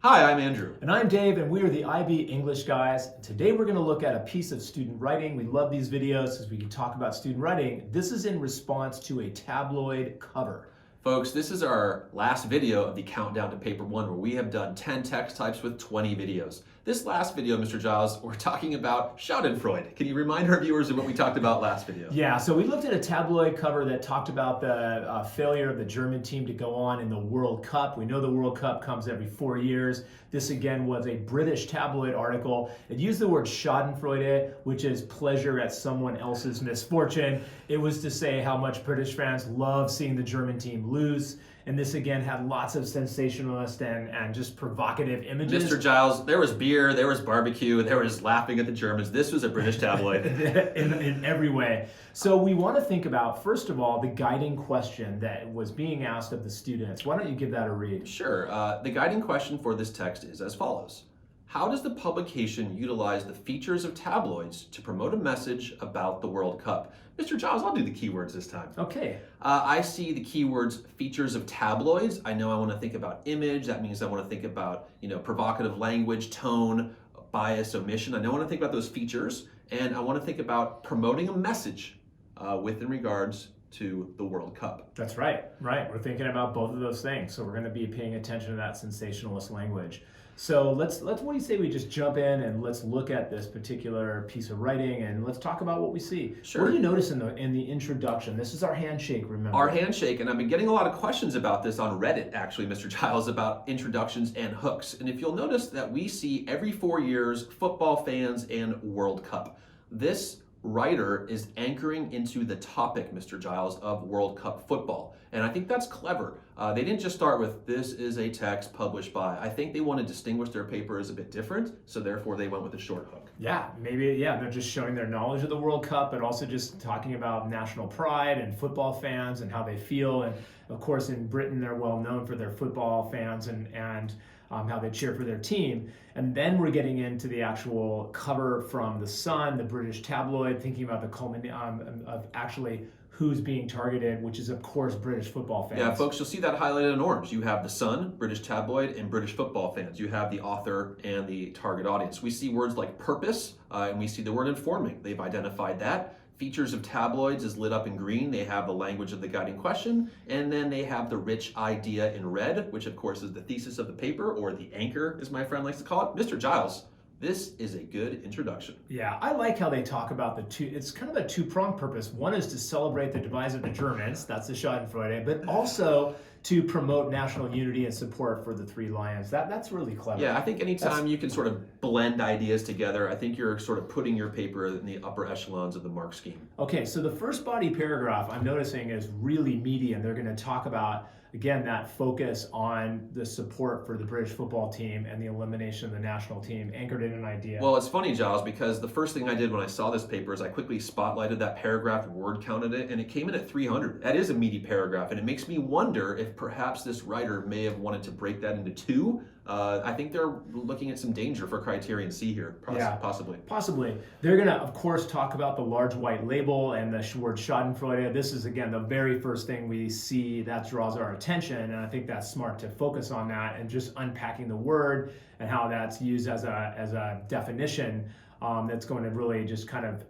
Hi, I'm Andrew. And I'm Dave, and we are the IB English guys. Today we're going to look at a piece of student writing. We love these videos because we can talk about student writing. This is in response to a tabloid cover. Folks, this is our last video of the countdown to paper one, where we have done 10 text types with 20 videos. This last video, Mr. Giles, we're talking about Schadenfreude. Can you remind our viewers of what we talked about last video? Yeah, so we looked at a tabloid cover that talked about the failure of the German team to go on in the World Cup. We know the World Cup comes every 4 years. This again was a British tabloid article. It used the word Schadenfreude, which is pleasure at someone else's misfortune. It was to say how much British fans love seeing the German team lose. And this again had lots of sensationalist and just provocative images. Mr. Giles, there was beer, there was barbecue, there was laughing at the Germans. This was a British tabloid. in every way. So we want to think about, first of all, the guiding question that was being asked of the students. Why don't you give that a read? Sure. The guiding question for this text is as follows. How does the publication utilize the features of tabloids to promote a message about the World Cup? Mr. Giles, I'll do the keywords this time. Okay. I see the keywords features of tabloids. I know I want to think about image. That means I want to think about, provocative language, tone, bias, omission. I know I want to think about those features, and I want to think about promoting a message in regards to the World Cup. That's right. We're thinking about both of those things. So we're going to be paying attention to that sensationalist language. So let's what do you say we just jump in and let's look at this particular piece of writing and let's talk about what we see. Sure. What do you notice in the introduction? This is our handshake, remember? Our handshake, and I've been getting a lot of questions about this on Reddit, actually, Mr. Giles, about introductions and hooks. And if you'll notice that we see every 4 years football fans and World Cup. This writer is anchoring into the topic, Mr. Giles, of World Cup football. And I think that's clever. They didn't just start with, this is a text published by. I think they want to distinguish their paper as a bit different, so therefore they went with a short hook. Yeah, they're just showing their knowledge of the World Cup, but also just talking about national pride and football fans and how they feel. And of course, in Britain, they're well known for their football fans and how they cheer for their team. And then we're getting into the actual cover from The Sun, the British tabloid, thinking about the culmination of actually who's being targeted, which is, of course, British football fans. Yeah, folks, you'll see that highlighted in orange. You have The Sun, British tabloid, and British football fans. You have the author and the target audience. We see words like purpose, and we see the word informing. They've identified that. Features of tabloids is lit up in green. They have the language of the guiding question, and then they have the rich idea in red, which of course is the thesis of the paper, or the anchor, as my friend likes to call it. Mr. Giles, this is a good introduction. Yeah, I like how they talk about it's kind of a two-pronged purpose. One is to celebrate the demise of the Germans, that's the Schadenfreude, but also to promote national unity and support for the Three Lions. That's really clever. Yeah, I think anytime you can sort of blend ideas together, I think you're sort of putting your paper in the upper echelons of the mark scheme. Okay, so the first body paragraph I'm noticing is really meaty, and they're going to talk about, again, that focus on the support for the British football team and the elimination of the national team, anchored in an idea. Well, it's funny, Giles, because the first thing I did when I saw this paper is I quickly spotlighted that paragraph, word counted it, and it came in at 300. That is a meaty paragraph, and it makes me wonder if perhaps this writer may have wanted to break that into two. I think they're looking at some danger for Criterion C here, possibly. Possibly. They're going to, of course, talk about the large white label and the word Schadenfreude. This is, again, the very first thing we see that draws our attention, and I think that's smart to focus on that and just unpacking the word and how that's used as a definition that's going to really just kind of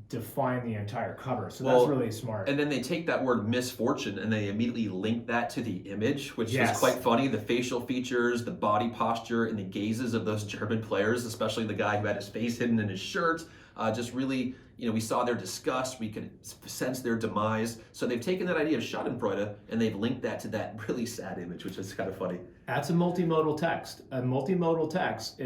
define the entire cover. So that's really smart. And then they take that word misfortune and they immediately link that to the image, which Yes. is quite funny. The facial features, the body posture, and the gazes of those German players, especially the guy who had his face hidden in his shirt, just really, we saw their disgust. We could sense their demise. So they've taken that idea of Schadenfreude and they've linked that to that really sad image, which is kind of funny. That's a multimodal text. A multimodal text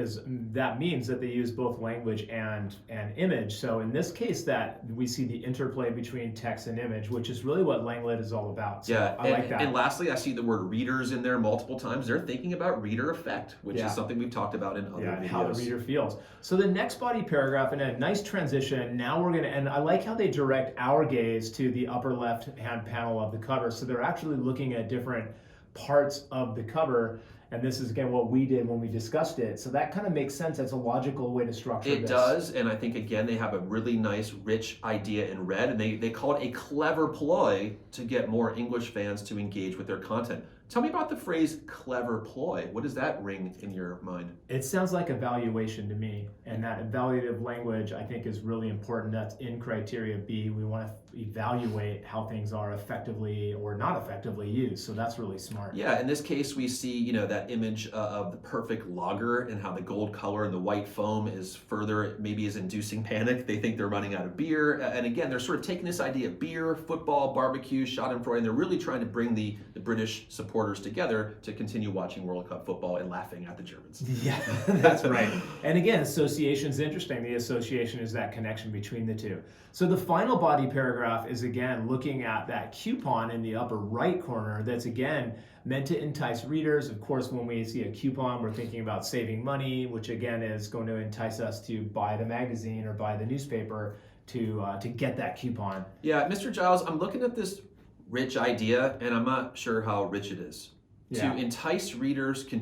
that means that they use both language and image. So in this case, that we see the interplay between text and image, which is really what Langlet is all about. So yeah, I like that. And lastly, I see the word readers in there multiple times. They're thinking about reader effect, which is something we've talked about in other videos. How the reader feels. So the next body paragraph, and a nice transition. Now we're gonna, and I like how they direct our gaze to the upper left-hand panel of the cover. So they're actually looking at different parts of the cover, and this is again what we did when we discussed it. So that kind of makes sense. That's a logical way to structure this. It does, and I think again they have a really nice, rich idea in red, and they call it a clever ploy to get more English fans to engage with their content. Tell me about the phrase clever ploy. What does that ring in your mind? It sounds like evaluation to me, and that evaluative language I think is really important. That's in criteria B. We want to evaluate how things are effectively or not effectively used, so that's really smart. Yeah, in this case, we see that image of the perfect lager and how the gold color and the white foam is further maybe is inducing panic. They think they're running out of beer, and again, they're sort of taking this idea of beer, football, barbecue, Schadenfreude, and they're really trying to bring the British supporters together to continue watching World Cup football and laughing at the Germans. Yeah, that's right. And again, association is interesting. The association is that connection between the two. So the final body paragraph is again looking at that coupon in the upper right corner that's again meant to entice readers. Of course, when we see a coupon, we're thinking about saving money, which again is going to entice us to buy the magazine or buy the newspaper to get that coupon. Yeah, Mr. Giles, I'm looking at this rich idea, and I'm not sure how rich it is. Yeah. To entice readers To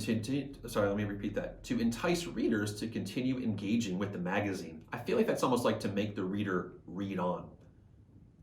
entice readers to continue engaging with the magazine. I feel like that's almost like to make the reader read on.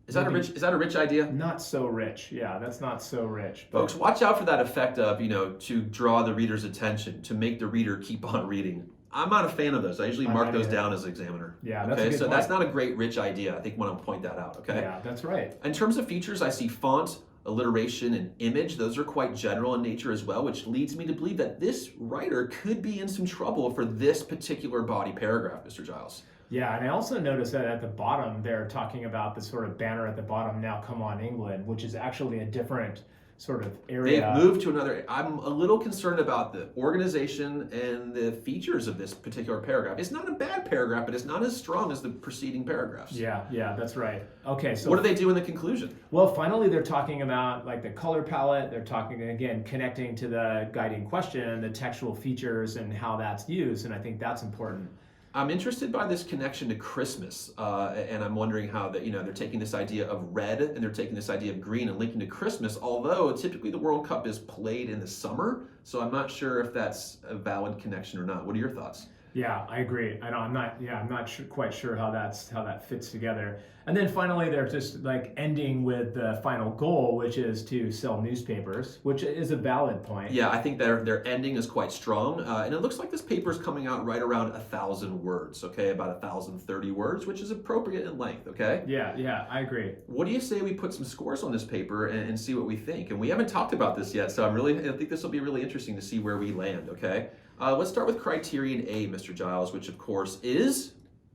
Is that a rich idea? Not so rich. Yeah, that's not so rich. Folks, watch out for that effect of, to draw the reader's attention, to make the reader keep on reading. I'm not a fan of those. I usually mark those down as examiner. Yeah, that's a good point. That's not a great rich idea. I think I want to point that out, okay? Yeah, that's right. In terms of features, I see font, alliteration, and image. Those are quite general in nature as well, which leads me to believe that this writer could be in some trouble for this particular body paragraph, Mr. Giles. Yeah, and I also noticed that at the bottom, they're talking about the sort of banner at the bottom, "Now Come On England," which is actually a different sort of area. They've moved to another. I'm a little concerned about the organization and the features of this particular paragraph. It's not a bad paragraph, but it's not as strong as the preceding paragraphs. Yeah, that's right. Okay, so what do they do in the conclusion? Well, finally, they're talking about like the color palette. They're talking, again, connecting to the guiding question, the textual features, and how that's used, and I think that's important. I'm interested by this connection to Christmas, and I'm wondering how they're taking this idea of red and they're taking this idea of green and linking to Christmas, although typically the World Cup is played in the summer, so I'm not sure if that's a valid connection or not. What are your thoughts? Yeah, I agree. I'm not quite sure how that fits together. And then finally, they're just like ending with the final goal, which is to sell newspapers, which is a valid point. Yeah, I think their ending is quite strong, and it looks like this paper is coming out right around 1,000 words. Okay, about 1,030 words, which is appropriate in length. Okay. Yeah, I agree. What do you say we put some scores on this paper and see what we think? And we haven't talked about this yet, so I think this will be really interesting to see where we land. Okay. Let's start with criterion A, Mr. Giles, which of course is?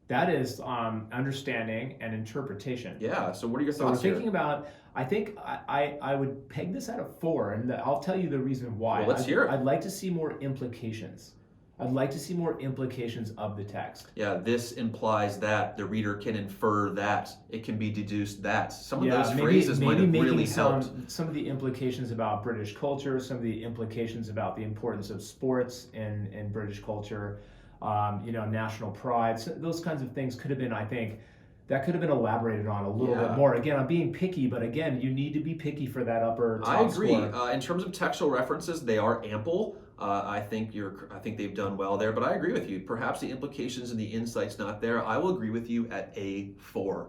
That is understanding and interpretation. Yeah, so what are your So thoughts we're thinking about, I think I would peg this at a 4, and I'll tell you the reason why. Well, let's hear it. I'd like to see more implications. I'd like to see more implications of the text. Yeah, this implies that the reader can infer that, it can be deduced that. Some of those phrases might have really helped. Some of the implications about British culture, some of the implications about the importance of sports in British culture, national pride, so those kinds of things could have been, I think, that could have been elaborated on a little bit more. Again, I'm being picky, but again, you need to be picky for that upper top I agree. score. In terms of textual references, they are ample. I think they've done well there, but I agree with you. Perhaps the implications and the insights not there. I will agree with you at a 4.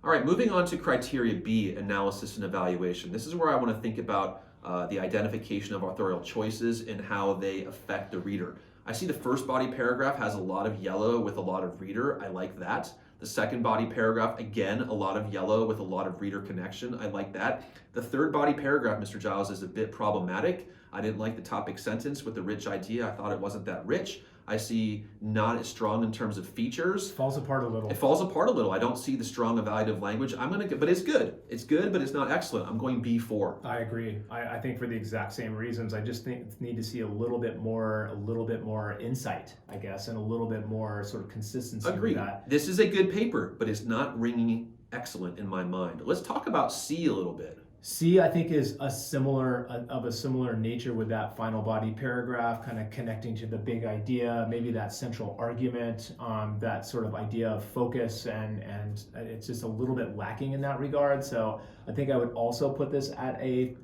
All right, moving on to criteria B, analysis and evaluation. This is where I want to think about the identification of authorial choices and how they affect the reader. I see the first body paragraph has a lot of yellow with a lot of reader. I like that. The second body paragraph, again, a lot of yellow with a lot of reader connection. I like that. The third body paragraph, Mr. Giles, is a bit problematic. I didn't like the topic sentence with the rich idea. I thought it wasn't that rich. I see not as strong in terms of features. Falls apart a little. It falls apart a little. I don't see the strong evaluative language. But it's good. It's good, but it's not excellent. I'm going B4. I agree. I think for the exact same reasons. I just need to see a little bit more insight, I guess, and a little bit more sort of consistency. Agreed. With that. This is a good paper, but it's not ringing excellent in my mind. Let's talk about C a little bit. C, I think, is of a similar nature with that final body paragraph, kind of connecting to the big idea, maybe that central argument, that sort of idea of focus, and it's just a little bit lacking in that regard. So I think I would also put this at a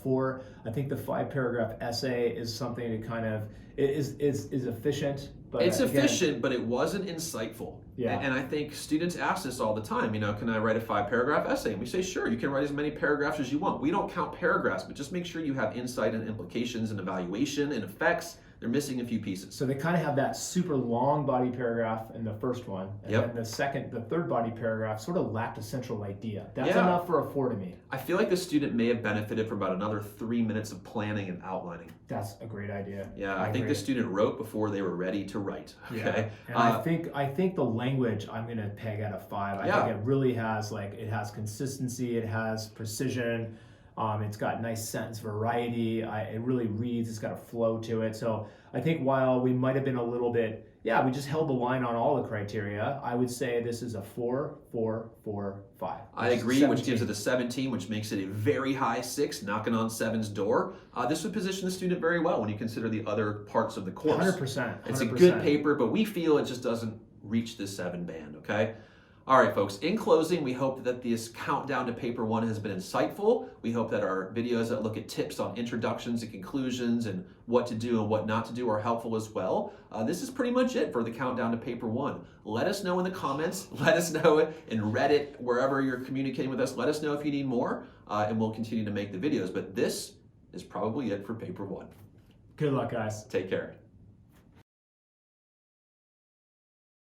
4. I think the 5-paragraph essay is something to kind of is efficient. But it's again, efficient, but it wasn't insightful. Yeah. And I think students ask this all the time, can I write a 5-paragraph essay? And we say, sure, you can write as many paragraphs as you want. We don't count paragraphs, but just make sure you have insight and implications and evaluation and effects. They're missing a few pieces. So they kind of have that super long body paragraph in the first one, and Yep. then the third body paragraph sort of lacked a central idea. That's Yeah. enough for a 4 to me. I feel like the student may have benefited from about another 3 minutes of planning and outlining. Think a great idea. Yeah, I think agree. the student wrote before they were ready to write. Okay. Yeah. And I think the language I'm gonna peg at a 5. I think it really has it has consistency, it has precision. It's got nice sentence variety. It really reads. It's got a flow to it. So I think while we might have been a little bit, we just held the line on all the criteria. I would say this is a 4, 4, 4, 5. I agree, which gives it a 17, which makes it a very high 6, knocking on 7's door. This would position the student very well when you consider the other parts of the course. 100%. It's a good paper, but we feel it just doesn't reach the 7 band, okay? All right, folks, in closing, we hope that this countdown to paper 1 has been insightful. We hope that our videos that look at tips on introductions and conclusions and what to do and what not to do are helpful as well. This is pretty much it for the countdown to paper 1. Let us know in the comments. Let us know in Reddit, wherever you're communicating with us. Let us know if you need more, and we'll continue to make the videos. But this is probably it for paper 1. Good luck, guys. Take care.